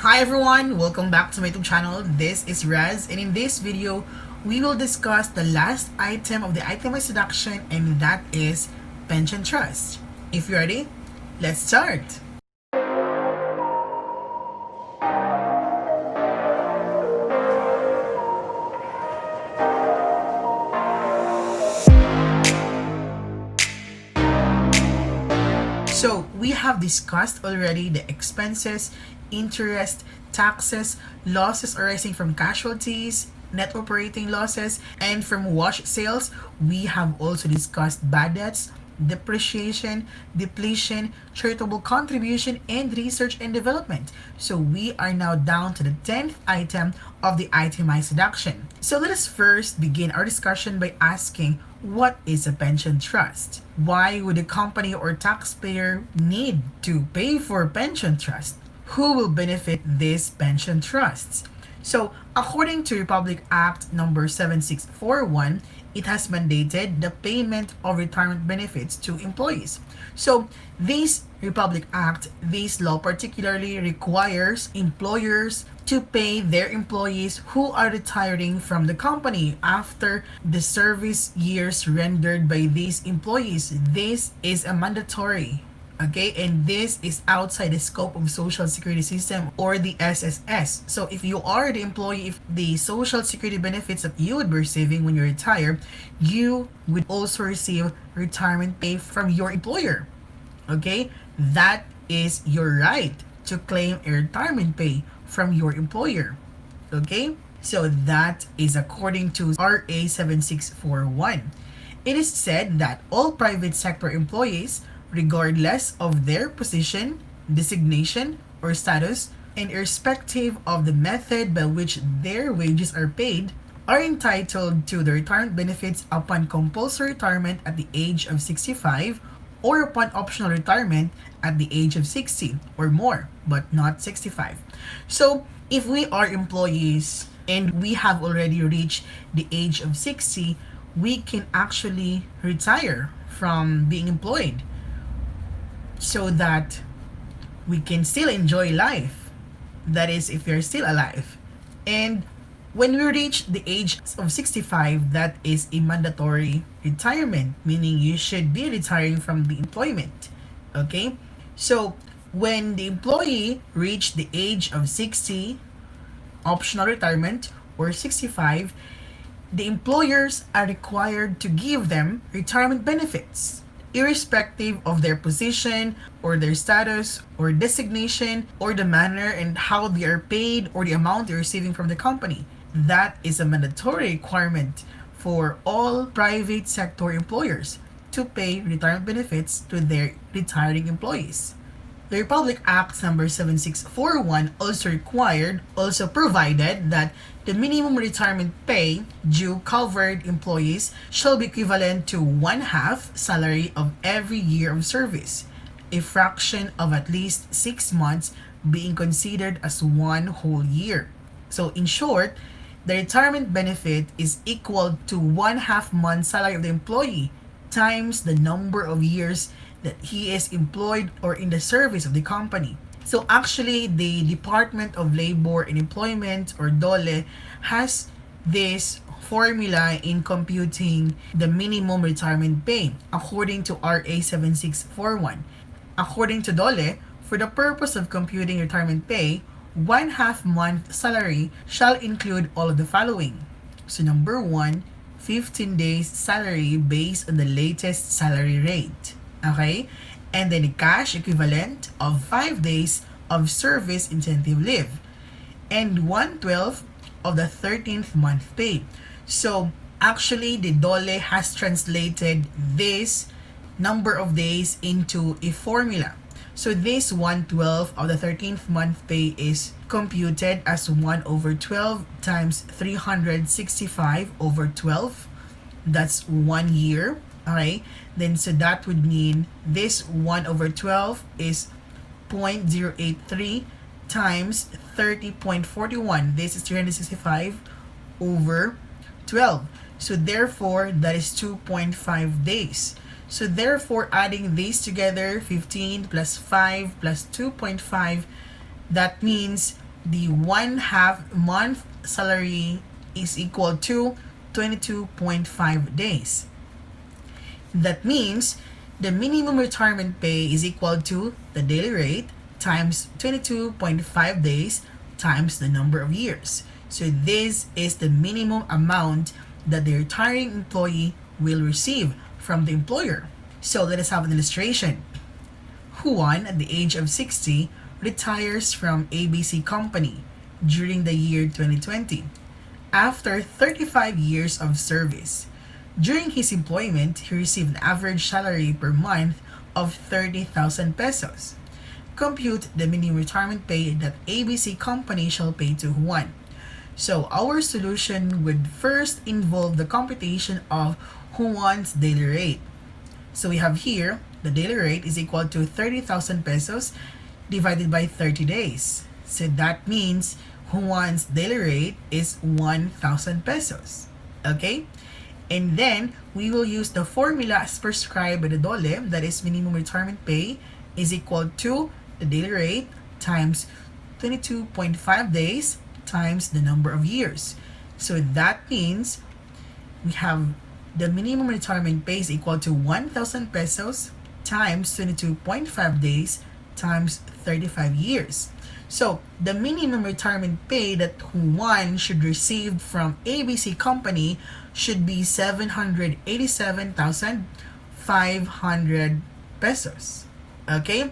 Hi everyone, welcome back to my YouTube channel. This is Raz, and in this video, we will discuss the last item of the itemized deduction, and that is pension trust. If you're ready, let's start. So we have discussed already the expenses, interest, taxes, losses arising from casualties, net operating losses, and from wash sales. We have also discussed bad debts, depreciation, depletion, charitable contribution, and research and development. So we are now down to the 10th item of the itemized deduction. So let us first begin our discussion by asking, what is a pension trust? Why would a company or taxpayer need to pay for a pension trust? Who will benefit these pension trusts? So, according to Republic Act number 7641, it has mandated the payment of retirement benefits to employees. So, this Republic Act, this law particularly requires employers to pay their employees who are retiring from the company after the service years rendered by these employees. This is a mandatory. Okay, and this is outside the scope of social security system or the SSS. So if you are the employee, if the social security benefits that you would be receiving when you retire, you would also receive retirement pay from your employer. Okay, that is your right to claim a retirement pay from your employer. Okay, so that is according to RA 7641. It is said that all private sector employees, regardless of their position, designation, or status, and irrespective of the method by which their wages are paid, are entitled to the retirement benefits upon compulsory retirement at the age of 65 or upon optional retirement at the age of 60 or more, but not 65. So, if we are employees and we have already reached the age of 60, we can actually retire from being employed so that we can still enjoy life. That is, if you're still alive. And when we reach the age of 65, that is a mandatory retirement, meaning you should be retiring from the employment. Okay? So, when the employee reach the age of 60, optional retirement, or 65, the employers are required to give them retirement benefits, irrespective of their position or their status or designation or the manner and how they are paid or the amount they're receiving from the company. That is a mandatory requirement for all private sector employers to pay retirement benefits to their retiring employees. The Republic Act number 7641 also provided that the minimum retirement pay due covered employees shall be equivalent to 1/2 salary of every year of service, a fraction of at least 6 months being considered as one whole year. So in short, the retirement benefit is equal to 1/2 month salary of the employee times the number of years that he is employed or in the service of the company. So actually, the Department of Labor and Employment, or DOLE, has this formula in computing the minimum retirement pay according to RA 7641. According to DOLE, for the purpose of computing retirement pay, 1/2 month salary shall include all of the following. So number 1, 15 days salary based on the latest salary rate. Okay? And then a cash equivalent of 5 days of service incentive leave and 1/12 of the 13th month pay. So actually, the DOLE has translated this number of days into a formula. So this 1/12 of the 13th month pay is computed as 1/12 times 365 over 12. That's 1 year. Okay, then so that would mean this 1/12 is 0.083 times 30.41. This is 365 over 12. So therefore, that is 2.5 days. So therefore, adding these together, 15 plus 5 plus 2.5, that means the 1/2 month salary is equal to 22.5 days. That means the minimum retirement pay is equal to the daily rate times 22.5 days times the number of years. So this is the minimum amount that the retiring employee will receive from the employer. So let us have an illustration. Juan, at the age of 60, retires from ABC Company during the year 2020 after 35 years of service. During his employment, he received an average salary per month of 30,000 pesos. Compute the minimum retirement pay that ABC Company shall pay to Juan. So our solution would first involve the computation of Juan's daily rate. So we have here, the daily rate is equal to 30,000 pesos divided by 30 days. So that means Juan's daily rate is 1,000 pesos. Okay? And then, we will use the formula as prescribed by the DOLE, that is minimum retirement pay is equal to the daily rate times 22.5 days times the number of years. So that means we have the minimum retirement pay is equal to 1,000 pesos times 22.5 days times 35 years. So the minimum retirement pay that Juan should receive from ABC Company should be 787,500 pesos. Okay?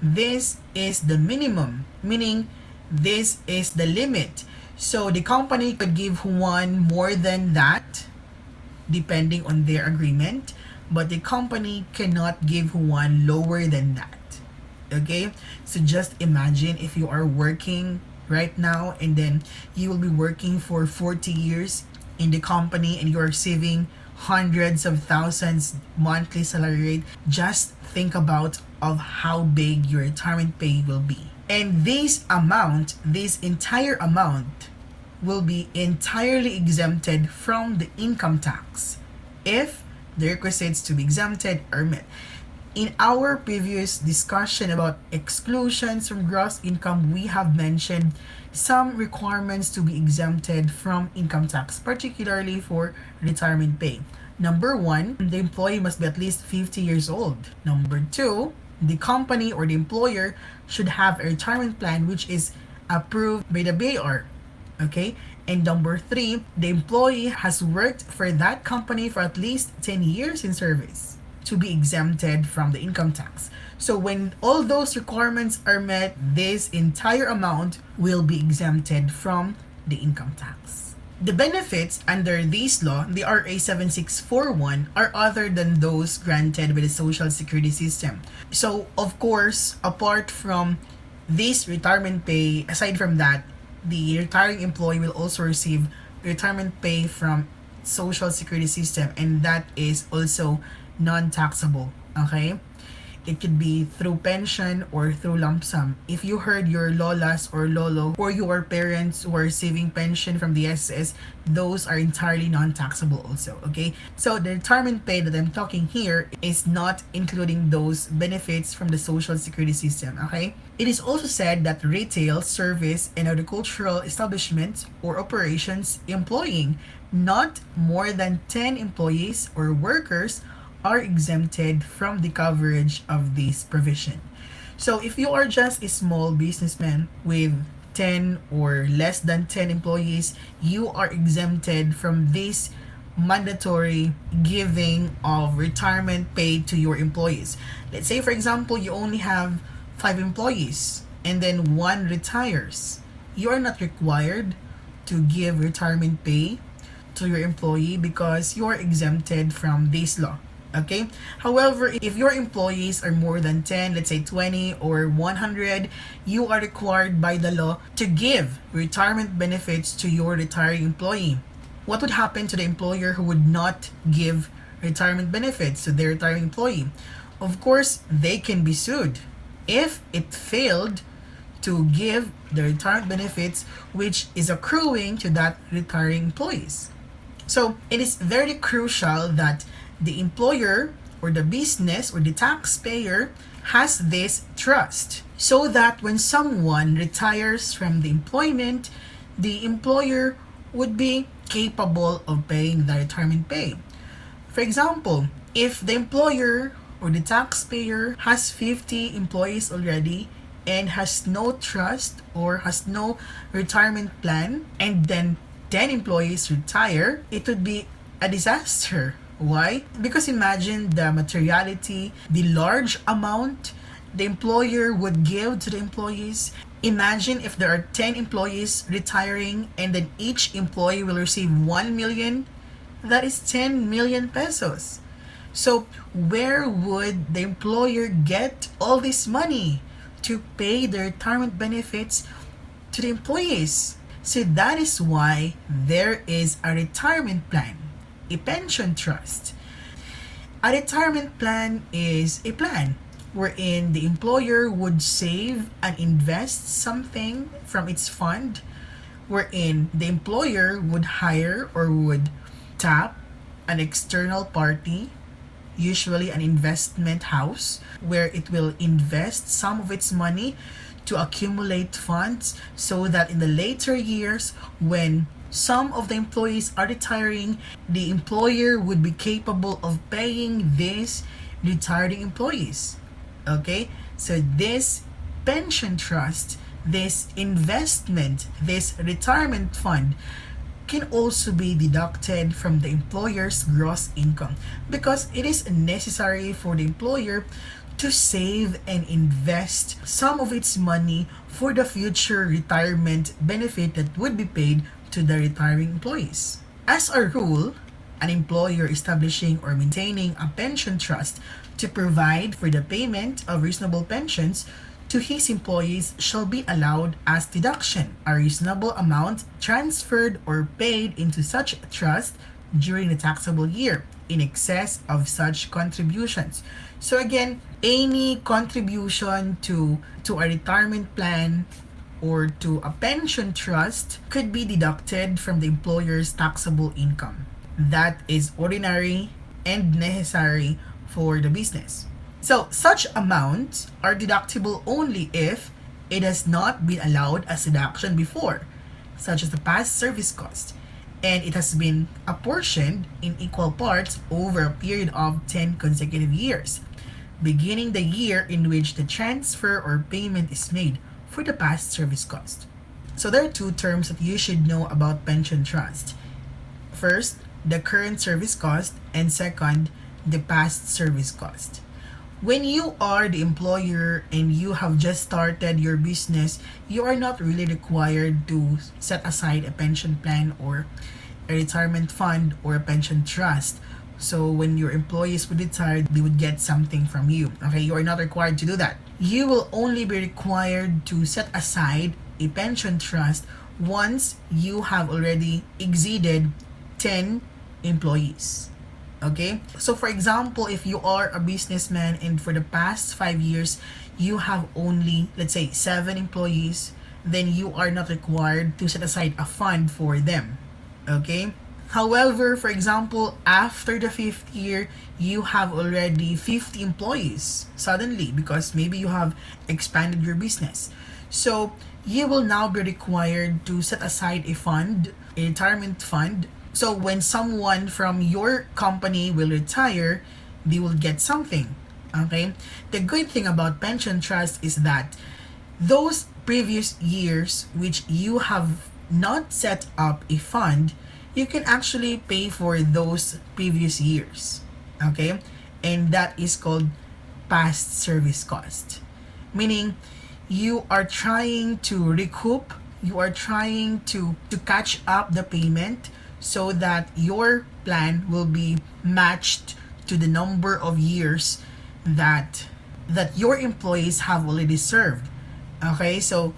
This is the minimum, meaning this is the limit. So the company could give Juan more than that depending on their agreement, but the company cannot give Juan lower than that. Okay, so just imagine if you are working right now and then you will be working for 40 years in the company and you're receiving hundreds of thousands monthly salary rate. Just think about of how big your retirement pay will be. And this entire amount will be entirely exempted from the income tax if the requisites to be exempted are met. In our previous discussion about exclusions from gross income, we have mentioned some requirements to be exempted from income tax, particularly for retirement pay. Number 1, the employee must be at least 50 years old. Number 2, the company or the employer should have a retirement plan which is approved by the BAR. Okay? And number 3, the employee has worked for that company for at least 10 years in service to be exempted from the income tax. So when all those requirements are met, this entire amount will be exempted from the income tax. The benefits under this law, the RA 7641, are other than those granted by the Social Security system. So of course, apart from this retirement pay, aside from that, the retiring employee will also receive retirement pay from Social Security system, and that is also non-taxable. Okay, it could be through pension or through lump sum. If you heard your lolas or lolo or your parents who are receiving pension from the SSS, those are entirely non-taxable also. Okay, so the retirement pay that I'm talking here is not including those benefits from the Social Security system. Okay, it is also said that retail, service, and agricultural establishments or operations employing not more than 10 employees or workers are exempted from the coverage of this provision. So if you are just a small businessman with 10 or less than 10 employees, you are exempted from this mandatory giving of retirement pay to your employees. Let's say, for example, you only have 5 employees and then 1 retires. You are not required to give retirement pay to your employee because you are exempted from this law. Okay? However, if your employees are more than 10, let's say 20 or 100, you are required by the law to give retirement benefits to your retiring employee. What would happen to the employer who would not give retirement benefits to their retiring employee? Of course, they can be sued if it failed to give the retirement benefits which is accruing to that retiring employees. So it is very crucial that the employer or the business or the taxpayer has this trust so that when someone retires from the employment, the employer would be capable of paying the retirement pay. For example, if the employer or the taxpayer has 50 employees already and has no trust or has no retirement plan, and then 10 employees retire, it would be a disaster. Why? Because imagine the materiality, the large amount the employer would give to the employees. Imagine if there are 10 employees retiring and then each employee will receive 1 million. That is 10 million pesos. So where would the employer get all this money to pay the retirement benefits to the employees? So that is why there is a retirement plan, a pension trust. A retirement plan is a plan wherein the employer would save and invest something from its fund, wherein the employer would hire or would tap an external party, usually an investment house, where it will invest some of its money to accumulate funds so that in the later years, when some of the employees are retiring, the employer would be capable of paying these retiring employees. Okay? So this pension trust, this investment, this retirement fund can also be deducted from the employer's gross income because it is necessary for the employer to save and invest some of its money for the future retirement benefit that would be paid to the retiring employees. As a rule, an employer establishing or maintaining a pension trust to provide for the payment of reasonable pensions to his employees shall be allowed as deduction, a reasonable amount transferred or paid into such a trust during the taxable year in excess of such contributions. So again, any contribution to a retirement plan or to a pension trust could be deducted from the employer's taxable income. That is ordinary and necessary for the business. So, such amounts are deductible only if it has not been allowed as deduction before, such as the past service cost, and it has been apportioned in equal parts over a period of 10 consecutive years, beginning the year in which the transfer or payment is made for the past service cost. So, there are two terms that you should know about pension trust. First, the current service cost, and second, the past service cost. When you are the employer and you have just started your business, you are not really required to set aside a pension plan or a retirement fund or a pension trust. So when your employees would retire, they would get something from you. Okay, you are not required to do that. You will only be required to set aside a pension trust once you have already exceeded 10 employees. Okay, so for example, if you are a businessman and for the past 5 years you have only, let's say, 7 employees, then you are not required to set aside a fund for them. Okay, however, for example, after the 5th year you have already 50 employees suddenly because maybe you have expanded your business, so you will now be required to set aside a fund, a retirement fund. So when someone from your company will retire, they will get something. Okay? The good thing about pension trust is that those previous years which you have not set up a fund, you can actually pay for those previous years. Okay? And that is called past service cost. Meaning you are trying to recoup, you are trying to catch up the payment so that your plan will be matched to the number of years that your employees have already served. Okay, so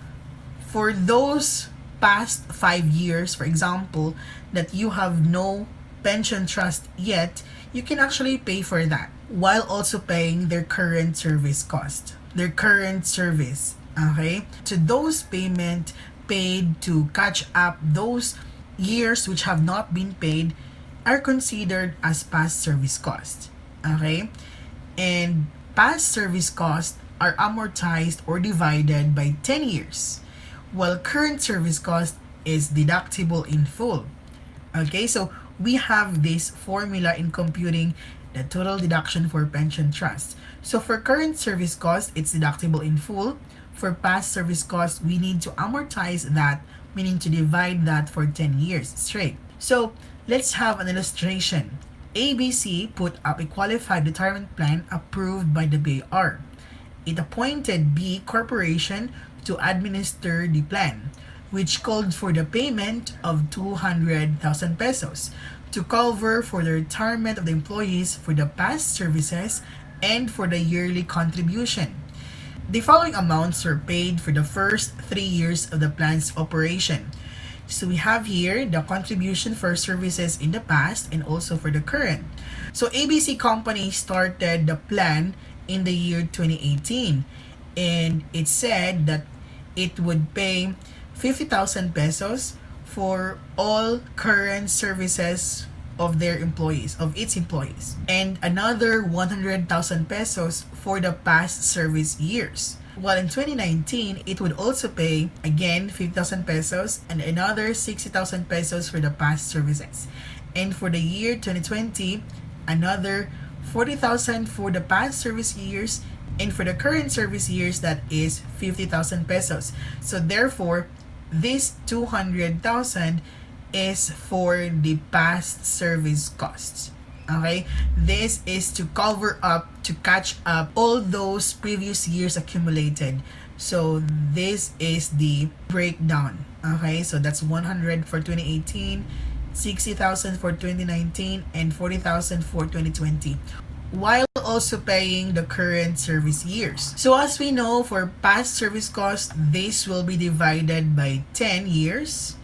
for those past 5 years, for example, that you have no pension trust yet, you can actually pay for that while also paying their current service cost, their current service. Okay, so those payment paid to catch up those years which have not been paid are considered as past service cost. Okay? And past service costs are amortized or divided by 10 years, while current service cost is deductible in full. Okay, so we have this formula in computing the total deduction for pension trust. So for current service cost, it's deductible in full. For past service cost, we need to amortize that, meaning to divide that for 10 years straight. So let's have an illustration. ABC put up a qualified retirement plan approved by the BAR. It appointed B Corporation to administer the plan, which called for the payment of 200,000 pesos to cover for the retirement of the employees for the past services and for the yearly contribution. The following amounts were paid for the first 3 years of the plan's operation. So we have here the contribution for services in the past and also for the current. So ABC Company started the plan in the year 2018, and it said that it would pay 50,000 pesos for all current services of their employees, of its employees, and another 100,000 pesos for the past service years. While in 2019, it would also pay again 50,000 pesos and another 60,000 pesos for the past services. And for the year 2020, another 40,000 for the past service years, and for the current service years, that is 50,000 pesos. So therefore, this 200,000 is for the past service costs. Okay, this is to cover up, to catch up all those previous years accumulated. So this is the breakdown. Okay, so that's 100 for 2018, 60,000 for 2019, and 40,000 for 2020, while also paying the current service years. So as we know, for past service costs, this will be divided by 10 years.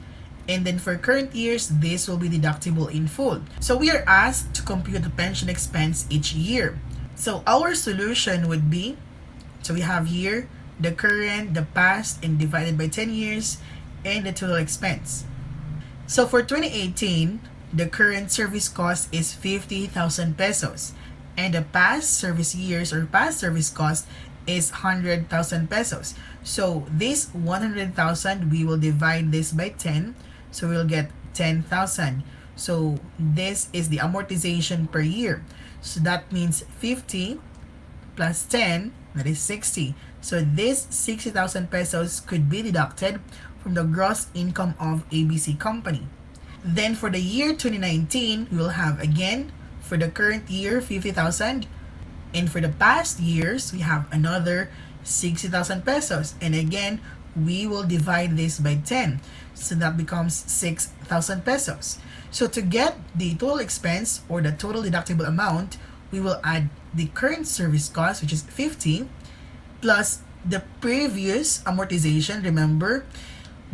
And then for current years, this will be deductible in full. So we are asked to compute the pension expense each year. So our solution would be, so we have here the current, the past, and divided by 10 years, and the total expense. So for 2018, the current service cost is 50,000 pesos. And the past service years or past service cost is 100,000 pesos. So this 100,000, we will divide this by 10. So we'll get 10,000. So this is the amortization per year. So that means 50 plus 10, that is 60. So this 60,000 pesos could be deducted from the gross income of ABC Company. Then for the year 2019, we will have again, for the current year, 50,000. And for the past years, we have another 60,000 pesos. And again, we will divide this by 10. So that becomes 6,000 pesos. So to get the total expense or the total deductible amount, we will add the current service cost, which is 50, plus the previous amortization. Remember,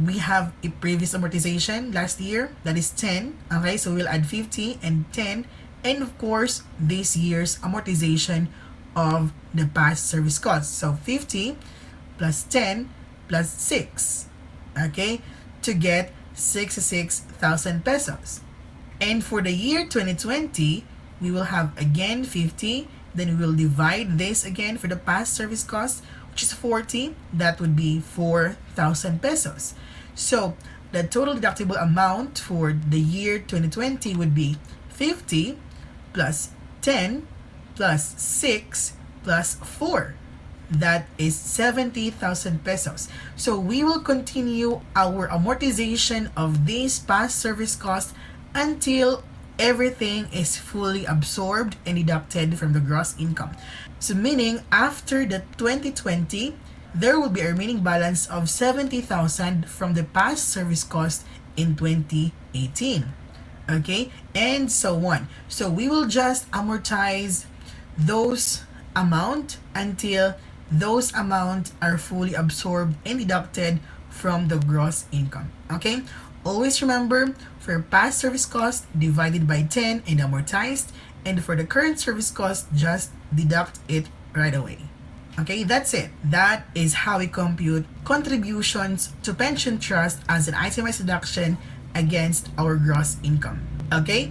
we have a previous amortization last year, that is 10. Okay, so we'll add 50 and 10. And of course, this year's amortization of the past service cost. So 50 plus 10 plus 6, okay, to get 66,000 pesos. And for the year 2020, we will have again 50, then we will divide this again for the past service cost, which is 40, that would be 4,000 pesos. So the total deductible amount for the year 2020 would be 50 plus 10 plus 6 plus 4. That is 70,000 pesos. So we will continue our amortization of these past service costs until everything is fully absorbed and deducted from the gross income. So meaning after the 2020, there will be a remaining balance of 70,000 from the past service cost in 2018. Okay, and so on. So we will just amortize those amount until those amounts are fully absorbed and deducted from the gross income. Okay, always remember, for past service cost, divided by 10 and amortized, and for the current service cost, just deduct it right away. Okay, that's it. That is how we compute contributions to pension trust as an itemized deduction against our gross income. Okay,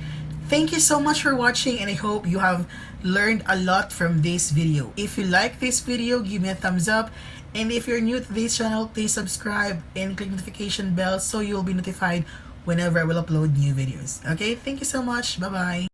Thank you so much for watching, and I hope you have learned a lot from this video. If you like this video, give me a thumbs up. And if you're new to this channel, please subscribe and click notification bell so you'll be notified whenever I will upload new videos. Okay, thank you so much. Bye-bye.